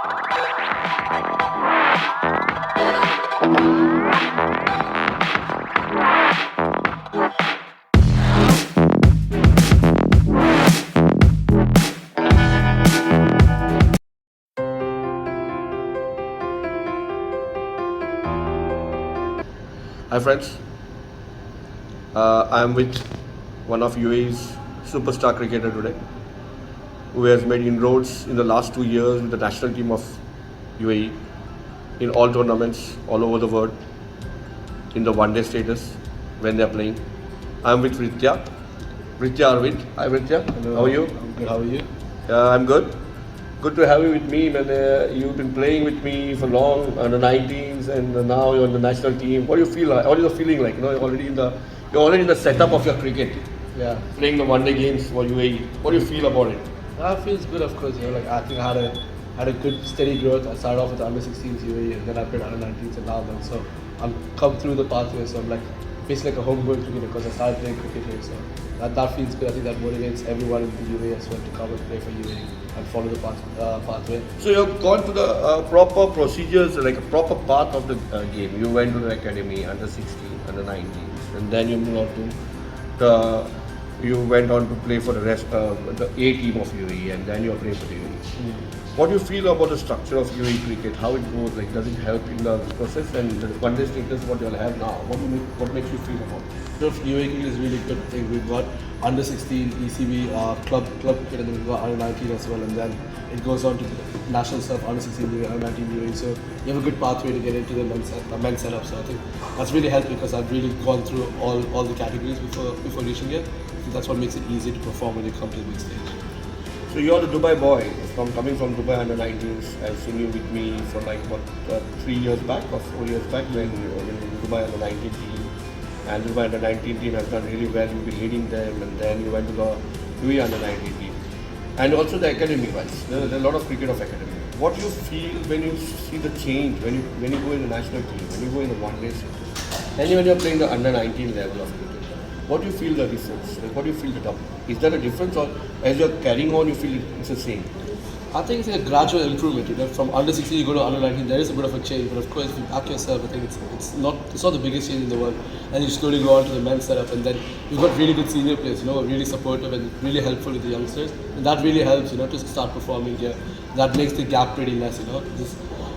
Hi friends, I am with one of UAE's superstar cricketer today, who has made inroads in the last 2 years with the national team of UAE in all tournaments all over the world in the one-day status when they are playing. I am with Vritya Arvind. Hi Vritya, Hello. how are you? I'm good. How are you? I'm good. Good to have you with me, man. You've been playing with me for long under 19s, and now you're on the national team. What do you feel like? What is the feeling like? You're already in the setup of your cricket, Yeah. playing the one-day games for UAE. What do you feel about it? It feels good, of course. Like I think I had a good steady growth. I started off with the under 16s UAE, and then I played under 19s and now then. So I'm come through the pathway. So I'm like basically like a homegrown cricketer because I started playing cricket here. So that feels good. I think that motivates everyone in the UAE as well to come and play for UAE and follow the pathway. So you've gone to the proper procedures, like a proper path of the game. You went to the academy under 16, under 19, and then you moved on to the. You went on to play for the rest the A team of UAE, and then you're playing for the UAE. What do you feel about the structure of UAE cricket? How it goes? Like, does it help in the process? And the one-day status, what you'll have now? What makes you feel about it? So UAE cricket is really good. I think we've got under 16 ECB club cricket, and then we've got under 19 as well, and then it goes on to the national stuff under 16 UAE, under 19 UAE. So you have a good pathway to get into the men's setup. So I think that's really helped because I've really gone through all the categories before reaching here. I think that's what makes it easy to perform when you come to the big stage. So you're the Dubai boy, coming from Dubai under 19s. I've seen you with me for like 3 years back or 4 years back when you were in Dubai under 19 team. And Dubai under 19 team has done really well. You've been leading them, and then you went to the UAE under 19 team. And also the academy wise. There are a lot of cricket of academy. What do you feel when you see the change when you go in the national team, when you go in the one-day series, and when you're playing the under 19 level of cricket? What do you feel the difference? Like, what do you feel the double? Is there a difference, or as you're carrying on, you feel it's the same? I think it's like a gradual improvement. From under 16 you go to under 19, there is a bit of a change. But of course, if you back yourself, I think it's not the biggest change in the world. And you slowly go on to the men's setup, and then you've got really good senior players, who are really supportive and really helpful with the youngsters. And that really helps, to start performing here. That makes the gap pretty less,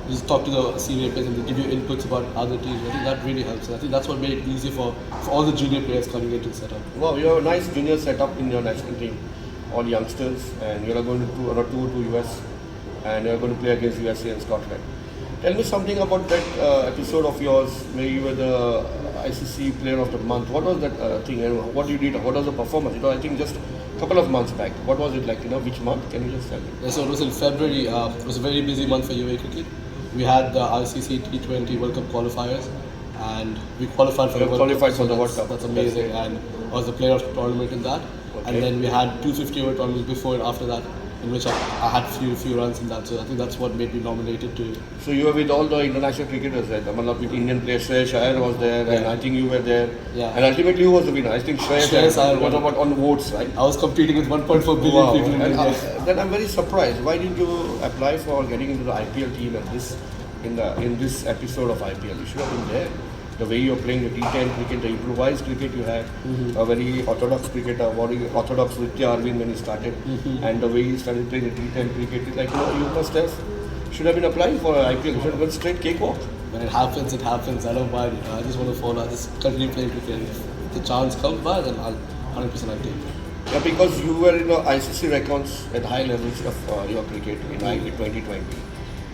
Just talk to the senior players and they give you inputs about other teams. I think that really helps. And I think that's what made it easy for all the junior players coming into the setup. Wow, you have a nice junior setup in your national team, all youngsters, and you're going to tour to US, and you're going to play against USA and Scotland. Tell me something about that episode of yours where you were the ICC Player of the Month. What was that thing, and what you did? What was the performance? I think just a couple of months back. What was it like? Which month? Can you just tell me? Yeah, so it was in February. It was a very busy month for UAE cricket. We had the ICC T20 World Cup qualifiers, and we qualified for the World Cup. For the World Cup. That's amazing, and I was the player of the tournament in that. Okay. And then we had 250 over tournaments before and after that, in which I had few runs in that. So I think that's what made me nominated to. So you were with all the international cricketers, right? With Indian players, Shreyas Iyer was there, and I think you were there. Yeah. And ultimately, who was the winner? I think Shreyas Iyer was about on votes, right? I was competing with 1.4 billion people in India. Then I'm very surprised. Why didn't you apply for getting into the IPL team at this in this episode of IPL? You should have been there. The way you're playing the T10 cricket, the improvised cricket you had, a very orthodox cricketer, very orthodox Vritya Arvind when he started, and the way he started playing the T10 cricket, it's like, you must have, should have been applying for IPL. You should have gone straight cakewalk. When it happens, it happens. I don't mind. I just want to follow. I just continue playing cricket. If the chance comes by, then I'll 100% I'll take it. Yeah, because you were in the ICC records at high levels of your cricket in 2020.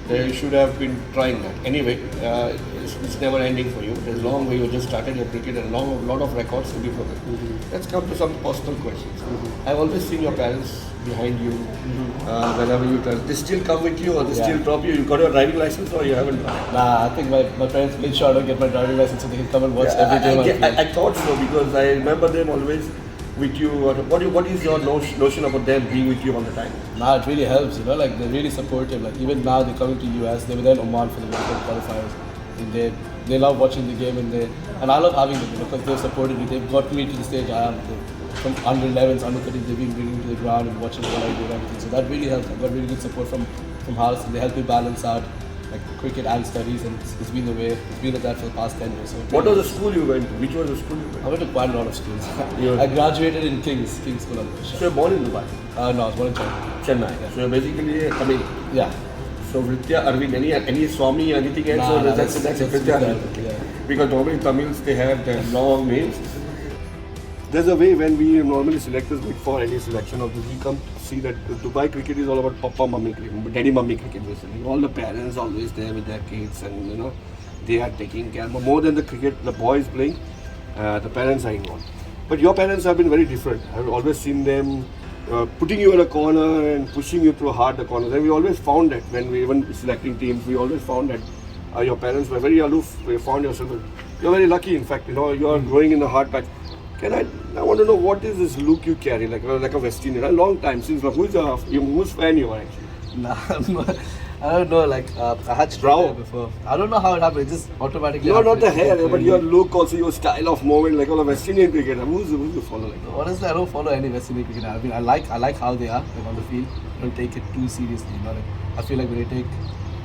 They should have been trying that. Anyway, it's never ending for you. There's a long way. You just started your cricket and a lot of records to be broken. Let's come to some personal questions. I've always seen your parents behind you whenever you tell. They still come with you or they still drop you? You got your driving license or you haven't? Nah, I think my parents made sure I don't get my driving license so they can come and watch every game. I thought so because I remember them always with you. What is your notion about them being with you all the time? Nah, it really helps, like they're really supportive. Like even now they're coming to US, they were there in Oman for the World Cup qualifiers. And they love watching the game and I love having them because they've supported me. They've got me to the stage I am. From under 11s, under 13s, they've been bringing me to the ground and watching what I do and everything. So that really helps. I got really good support from from house, and they help me balance out like cricket and studies, and it's been the way. It's been like that for the past 10 years. So What was the school you went to? Which was the school you I went went to quite a lot of schools. Yeah. I graduated in King's School of to? So you're born in Dubai? No, I was born in Chennai. Chennai. So you're basically Tamil. Yeah. So Vritya Arvind, any Swami, anything else? Nah, Or nah, that's that's Vritya Vritya Arvind. Arvind, yeah. Because normally Tamils, they have their long names. There's a way when we normally selectors wait for any selection of this, we come to see that Dubai cricket is all about papa mummy cricket, daddy mummy cricket basically. All the parents always there with their kids, and they are taking care. But more than the cricket, the boys playing, the parents are involved. But your parents have been very different. I've always seen them putting you in a corner and pushing you through hard the corners. And we always found that when we even selecting teams, we always found that your parents were very aloof. We found yourself. You're very lucky, in fact. You are growing in the hard patch. I want to know what is this look you carry, like a West Indian? A long time since. Whose fan you are actually? Nah, I don't know. Like I had straight hair before. I don't know how it happened. It just automatically. No, not the happened. hair, but your look also, your style of movement, like all a West Indian cricketer. Who's you follow like that? Honestly, I don't follow any West Indian cricket. I mean, I like how they are like on the field. I don't take it too seriously. Like, I feel like when you take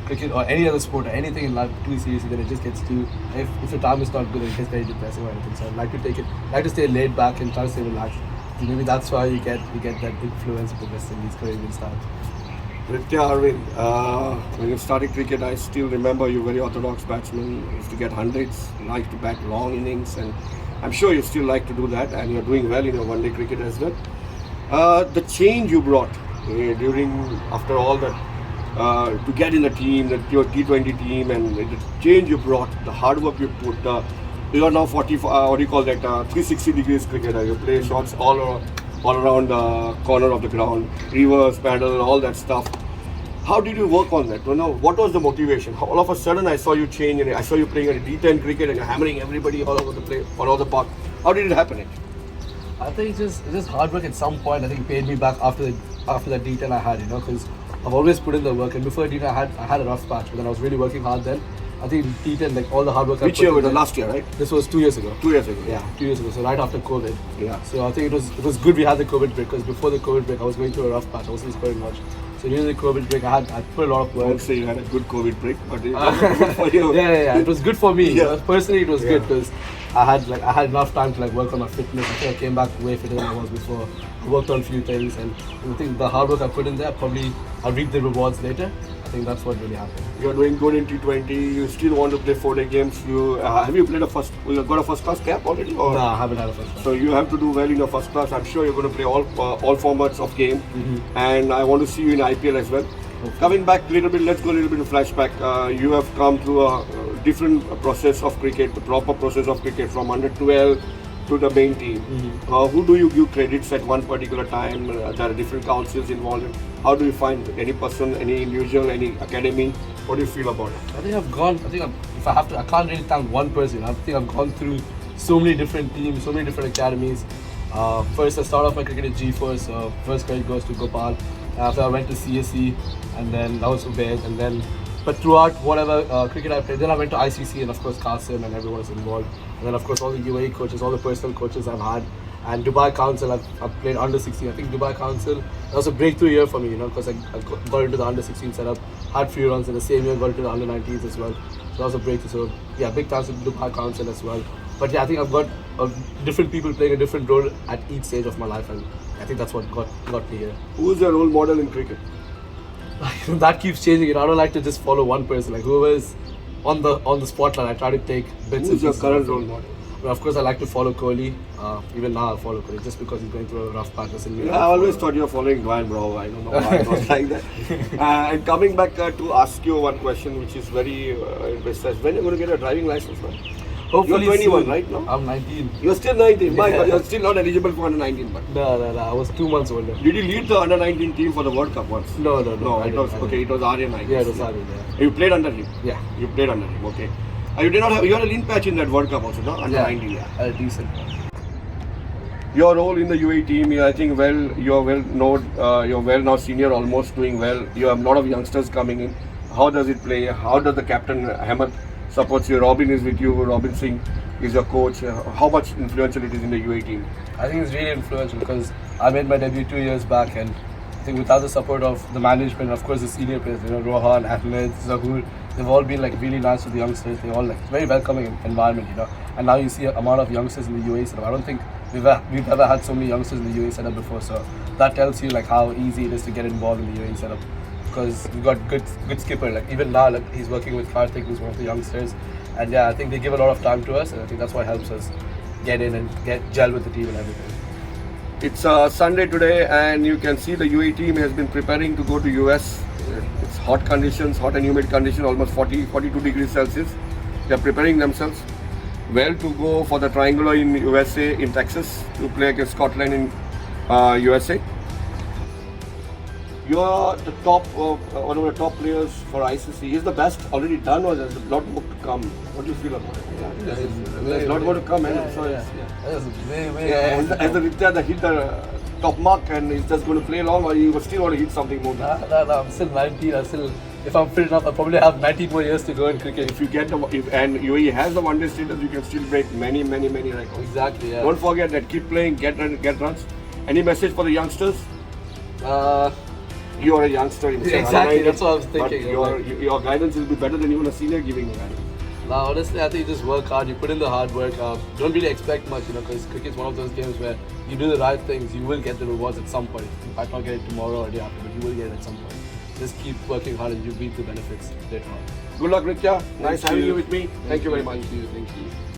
cricket or any other sport or anything in life too seriously, then it just gets too. If your time is not good, it gets very depressing or anything. So I like to take it. I like to stay laid back and try to stay relaxed. So maybe that's why you get that influence with the West Indies Caribbean style. Vritya Arvind, when you started cricket, I still remember you very orthodox batsman. You used to get hundreds, like to bat long innings, and I'm sure you still like to do that, and you're doing well in your one-day cricket as well. The change you brought after all that, to get in the team, your T20 team, and the change you brought, the hard work you put. You are now 360 degrees cricketer. You play shots all around the corner of the ground, reverse, paddle, all that stuff. How did you work on that? What was the motivation? All of a sudden I saw you change, and I saw you playing a D10 cricket and you're hammering everybody all over the place, all over the park. How did it happen? I think it's just hard work at some point. I think paid me back after that D10 I had, because I've always put in the work. And before D10 I had a rough patch, but then I was really working hard then. I think D10, like all the hard work. Which year was it? Last year, right? This was 2 years ago. 2 years ago. Yeah, 2 years ago. So right after COVID. Yeah. So I think it was good we had the COVID break, because before the COVID break I was going through a rough patch. I wasn't scoring much. So during the COVID break I put a lot of work. I would say you had a good COVID break, but it was good for you. Yeah. It was good for me. Yeah. Personally, it was good because I had enough time to work on my fitness. I think I came back way fitter than I was before. I worked on a few things, and I think the hard work I put in there, I'll reap the rewards later. I think that's what really happened. You're doing good in T20. You still want to play 4-day games. Have you played you got a first class cap already? Or? No, I haven't had a first class. So you have to do well in your first class. I'm sure you're going to play all formats of game, and I want to see you in IPL as well. Okay. Coming back a little bit, let's go a little bit of flashback. You have come through a different process of cricket, the proper process of cricket from under 12 to the main team. Who do you give credits at one particular time? There are different councils involved. How do you find any person, any individual, any academy? What do you feel about it? I can't really thank one person. I think I've gone through so many different teams, so many different academies. First I started off my cricket at G4, so first credit goes to Gopal. After I went to CSE, and then that was Ubaid, and then but throughout whatever cricket I played, then I went to ICC, and of course Qasim and everyone was involved. And then of course all the UAE coaches, all the personal coaches I've had, and Dubai Council, I've played under 16. I think Dubai Council, that was a breakthrough year for me, because I got into the under 16 setup, had few runs in the same year, got into the under 19s as well. So that was a breakthrough. So yeah, big thanks to Dubai Council as well. But yeah, I think I've got different people playing a different role at each stage of my life, and I think that's what got me here. Who's your role model in cricket? That keeps changing. I don't like to just follow one person. Whoever is on the spotlight, I try to take bits. Who's your current role model? Well, of course, I like to follow Kohli. Even now, I'll follow Kohli just because he's going through a rough patch. I always thought you were following Dwayne Bravo. I don't know why it was like that. And coming back to ask you one question, which is very interesting. When are you going to get a driving license, man? Hopefully you're 21, soon. right? No? I'm 19. You're still 19. My God, you're still not eligible for under 19. But No. I was 2 months older. Did you lead the under 19 team for the World Cup once? No. It was Aryan, I guess. Yeah, it was Aryan. Yeah. You played under him? Yeah. You played under him, okay. You did not have. You had a lean patch in that World Cup also, no? Under 19, yeah. A decent one. Your role in the UAE team, I think you're well known, you're well now senior, almost doing well. You have a lot of youngsters coming in. How does it play? How does the captain Ahmed supports you? Robin is with you. Robin Singh is your coach. How much influential it is in the UAE team? I think it's really influential because I made my debut 2 years back, and think without the support of the management, of course the senior players, Rohan, Ahmed, Zahur, they've all been like really nice to the youngsters. They all like very welcoming environment. And now you see a amount of youngsters in the UAE setup. I don't think we've ever had so many youngsters in the UAE setup before. So that tells you like how easy it is to get involved in the UAE setup. Because we've got good skipper. Like even now, like he's working with Karthik, who's one of the youngsters. And yeah, I think they give a lot of time to us, and I think that's what helps us get in and gel with the team and everything. It's Sunday today, and you can see the UAE team has been preparing to go to US. It's hot conditions, hot and humid conditions, almost 42 degrees Celsius. They are preparing themselves well to go for the triangular in USA, in Texas, to play against Scotland in USA. You are the top, one of the top players for ICC. Is the best already done, or there's a lot more to come? What do you feel about it? There's a lot more to come, As the Vritya that hit the top mark and is just going to play long, or you still want to hit something more? No, I'm still 19. If I'm fit enough, I'll probably have 19 more years to go in cricket. If you get and UAE has the one-day status, you can still break many records. Exactly. Yeah. Don't forget that. Keep playing, get runs. Any message for the youngsters? You are a youngster in exactly, that's what I was thinking. But your guidance will be better than even a senior giving you guidance. No, honestly, I think you just work hard, you put in the hard work. Don't really expect much, because cricket is one of those games where you do the right things, you will get the rewards at some point. You might not get it tomorrow or the day after, but you will get it at some point. Just keep working hard and you reap the benefits later on. Good luck, Vritya. Nice having you with me. Thank you very much. Thank you.